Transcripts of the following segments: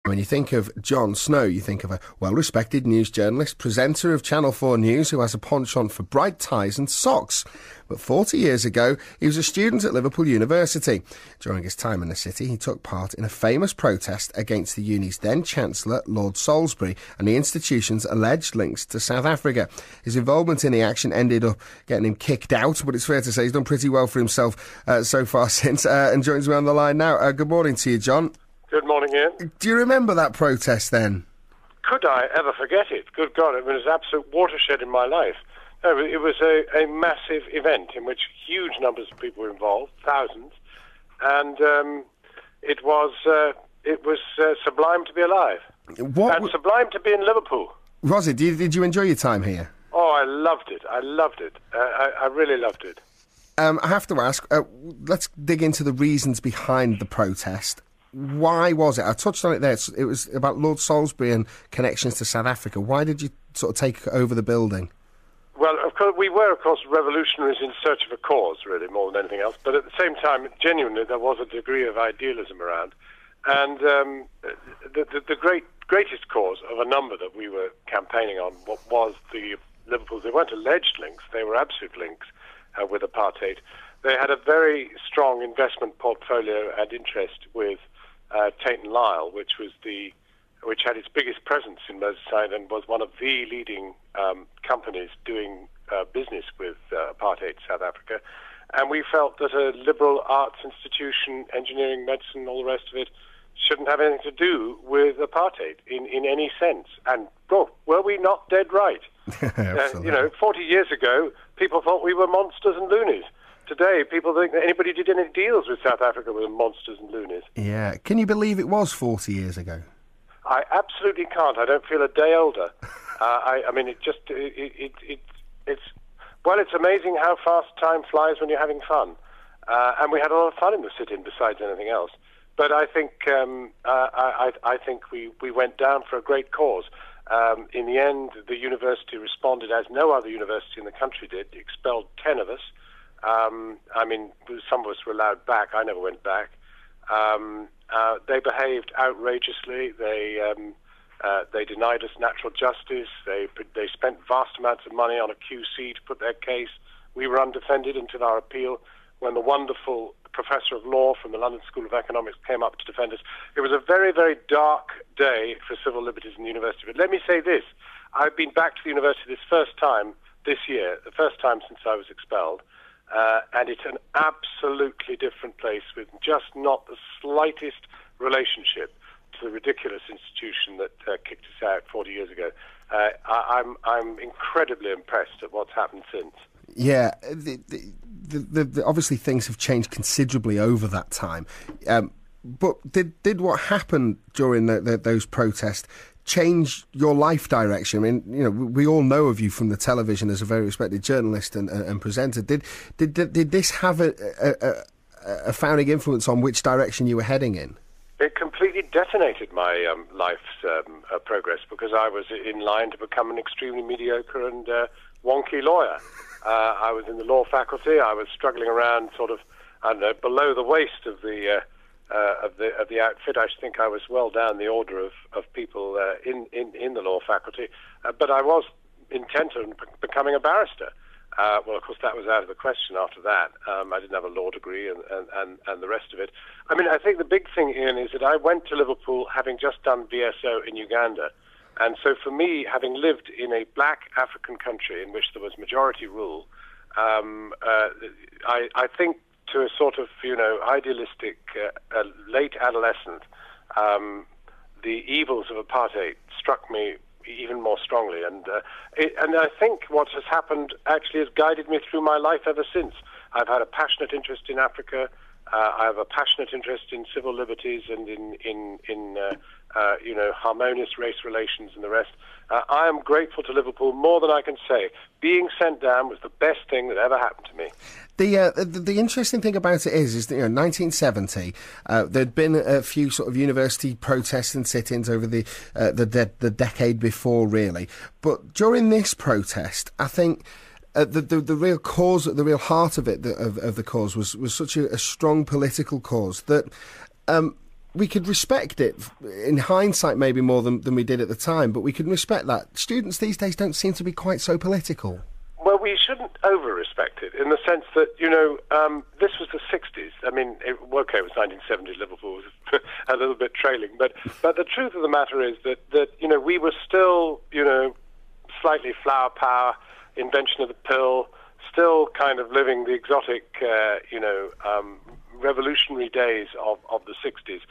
When you think of Jon Snow, you think of a well-respected news journalist, presenter of Channel 4 News who has a penchant for bright ties and socks. But 40 years ago, he was a student at Liverpool University. During his time in the city, he took part in a famous protest against the uni's then-Chancellor, Lord Salisbury, and the institution's alleged links to South Africa. His involvement in the action ended up getting him kicked out, but it's fair to say he's done pretty well for himself so far since, and joins me on the line now. Good morning to you, Jon. Good morning, Ian. Do you remember that protest then? Could I ever forget it? Good God, it was an absolute watershed in my life. No, it was a massive event in which huge numbers of people were involved, thousands, and it was sublime to be alive. And sublime to be in Liverpool. Was it? Did you enjoy your time here? Oh, I loved it. I really loved it. I have to ask, let's dig into the reasons behind the protest. Why was it? I touched on it there. It was about Lord Salisbury and connections to South Africa. Why did you sort of take over the building? Well, of course, we were, revolutionaries in search of a cause, really, more than anything else. But at the same time, genuinely, there was a degree of idealism around. And the greatest cause of a number that we were campaigning on was the Liverpool's. They weren't alleged links; they were absolute links with apartheid. They had a very strong investment portfolio and interest with Tate and Lyle, which had its biggest presence in Merseyside and was one of the leading companies doing business with apartheid South Africa. And we felt that a liberal arts institution, engineering, medicine, all the rest of it, shouldn't have anything to do with apartheid in any sense. And, were we not dead right? 40 years ago, people thought we were monsters and loonies. Today, people think that anybody who did any deals with South Africa were monsters and loonies. Yeah. Can you believe it was 40 years ago? I absolutely can't. I don't feel a day older. It's amazing how fast time flies when you're having fun. And we had a lot of fun in the sit-in besides anything else. But I think I think we went down for a great cause. In the end, the university responded as no other university in the country did, expelled 10 of us. Some of us were allowed back. I never went back. They behaved outrageously. They denied us natural justice. They spent vast amounts of money on a QC to put their case. We were undefended until our appeal, when the wonderful professor of law from the London School of Economics came up to defend us. It was a very, very dark day for civil liberties in the university. But let me say this. I've been back to the university this first time this year, the first time since I was expelled. And it's an absolutely different place with just not the slightest relationship to the ridiculous institution that kicked us out 40 years ago. I'm incredibly impressed at what's happened since. Yeah, obviously things have changed considerably over that time. But did what happened during those protests change your life direction? I mean, we all know of you from the television as a very respected journalist and presenter. Did this have a founding influence on which direction you were heading in? It completely detonated my life's progress, because I was in line to become an extremely mediocre and wonky lawyer. I was in the law faculty. I was struggling around below the waist of the outfit. I think I was well down the order of people in the law faculty, but I was intent on becoming a barrister. Well, of course, that was out of the question after that. I didn't have a law degree and the rest of it. I think the big thing, Ian, is that I went to Liverpool having just done VSO in Uganda. And so for me, having lived in a black African country in which there was majority rule, I think to a sort of, idealistic late adolescent, the evils of apartheid struck me even more strongly. And I think what has happened actually has guided me through my life ever since. I've had a passionate interest in Africa. I have a passionate interest in civil liberties and in harmonious race relations and the rest. I am grateful to Liverpool more than I can say. Being sent down was the best thing that ever happened to me. The interesting thing about it is that 1970 there'd been a few sort of university protests and sit-ins over the decade before, really. But during this protest, I think the real cause, the real heart of it, of the cause was such a strong political cause that we could respect it in hindsight, maybe more than we did at the time. But we can respect that. Students these days don't seem to be quite so political. Well, we shouldn't over-respect it in the sense that, this was the 60s. I mean, it was 1970s, Liverpool was a little bit trailing. But the truth of the matter is that we were still, slightly flower power, invention of the pill, still kind of living the exotic, revolutionary days of the 60s.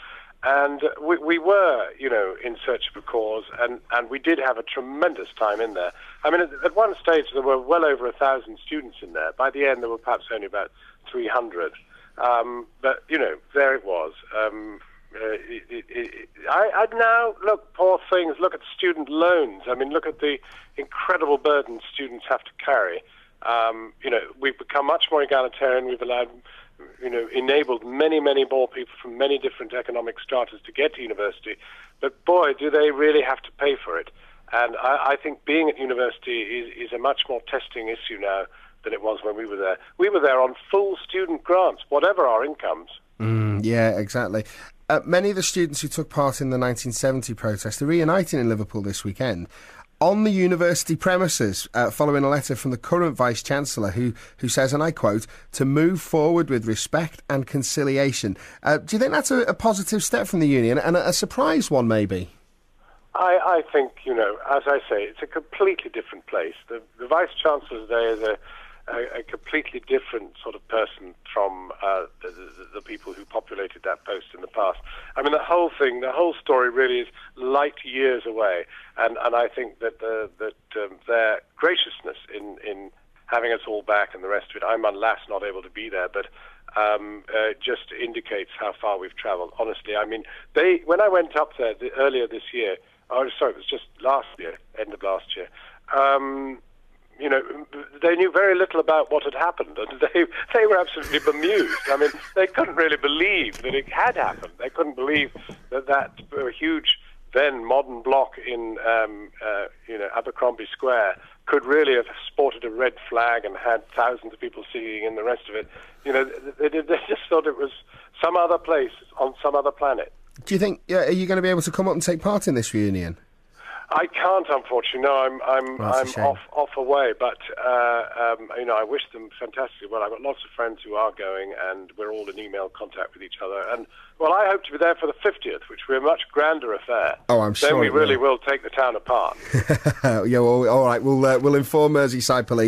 And we were, in search of a cause, and we did have a tremendous time in there. I mean, at one stage there were well over 1,000 students in there. By the end there were perhaps only about 300. But, there it was. I'd now, look, poor things, look at student loans. I mean, look at the incredible burden students have to carry. We've become much more egalitarian. We've allowed... enabled many, many more people from many different economic stratas to get to university. But boy, do they really have to pay for it. And I think being at university is a much more testing issue now than it was when we were there. We were there on full student grants, whatever our incomes. Yeah, exactly. Many of the students who took part in the 1970 protest are reuniting in Liverpool this weekend on the university premises, following a letter from the current Vice-Chancellor who says, and I quote, to move forward with respect and conciliation. Do you think that's a positive step from the union, and a surprise one, maybe? I think, as I say, it's a completely different place. The Vice-Chancellor today is a completely different sort of person from the people who populated that post in the past. I mean, the whole story really is light years away, and I think that their graciousness in having us all back and the rest of it, I'm alas not able to be there, but just indicates how far we've travelled. Honestly, I mean, when I went up there earlier this year, it was just last year, end of last year, they knew very little about what had happened, and they were absolutely bemused. I mean, they couldn't really believe that it had happened. They couldn't believe that huge, then modern block in, Abercrombie Square could really have sported a red flag and had thousands of people singing and the rest of it. They just thought it was some other place on some other planet. Do you think, are you going to be able to come up and take part in this reunion? I can't, unfortunately. No, I'm off away. But I wish them fantastic well. I've got lots of friends who are going, and we're all in email contact with each other. And well, I hope to be there for the 50th, which will be a much grander affair. Oh, I'm sorry. Then we really will take the town apart. Yeah, well, all right. We'll inform Merseyside Police.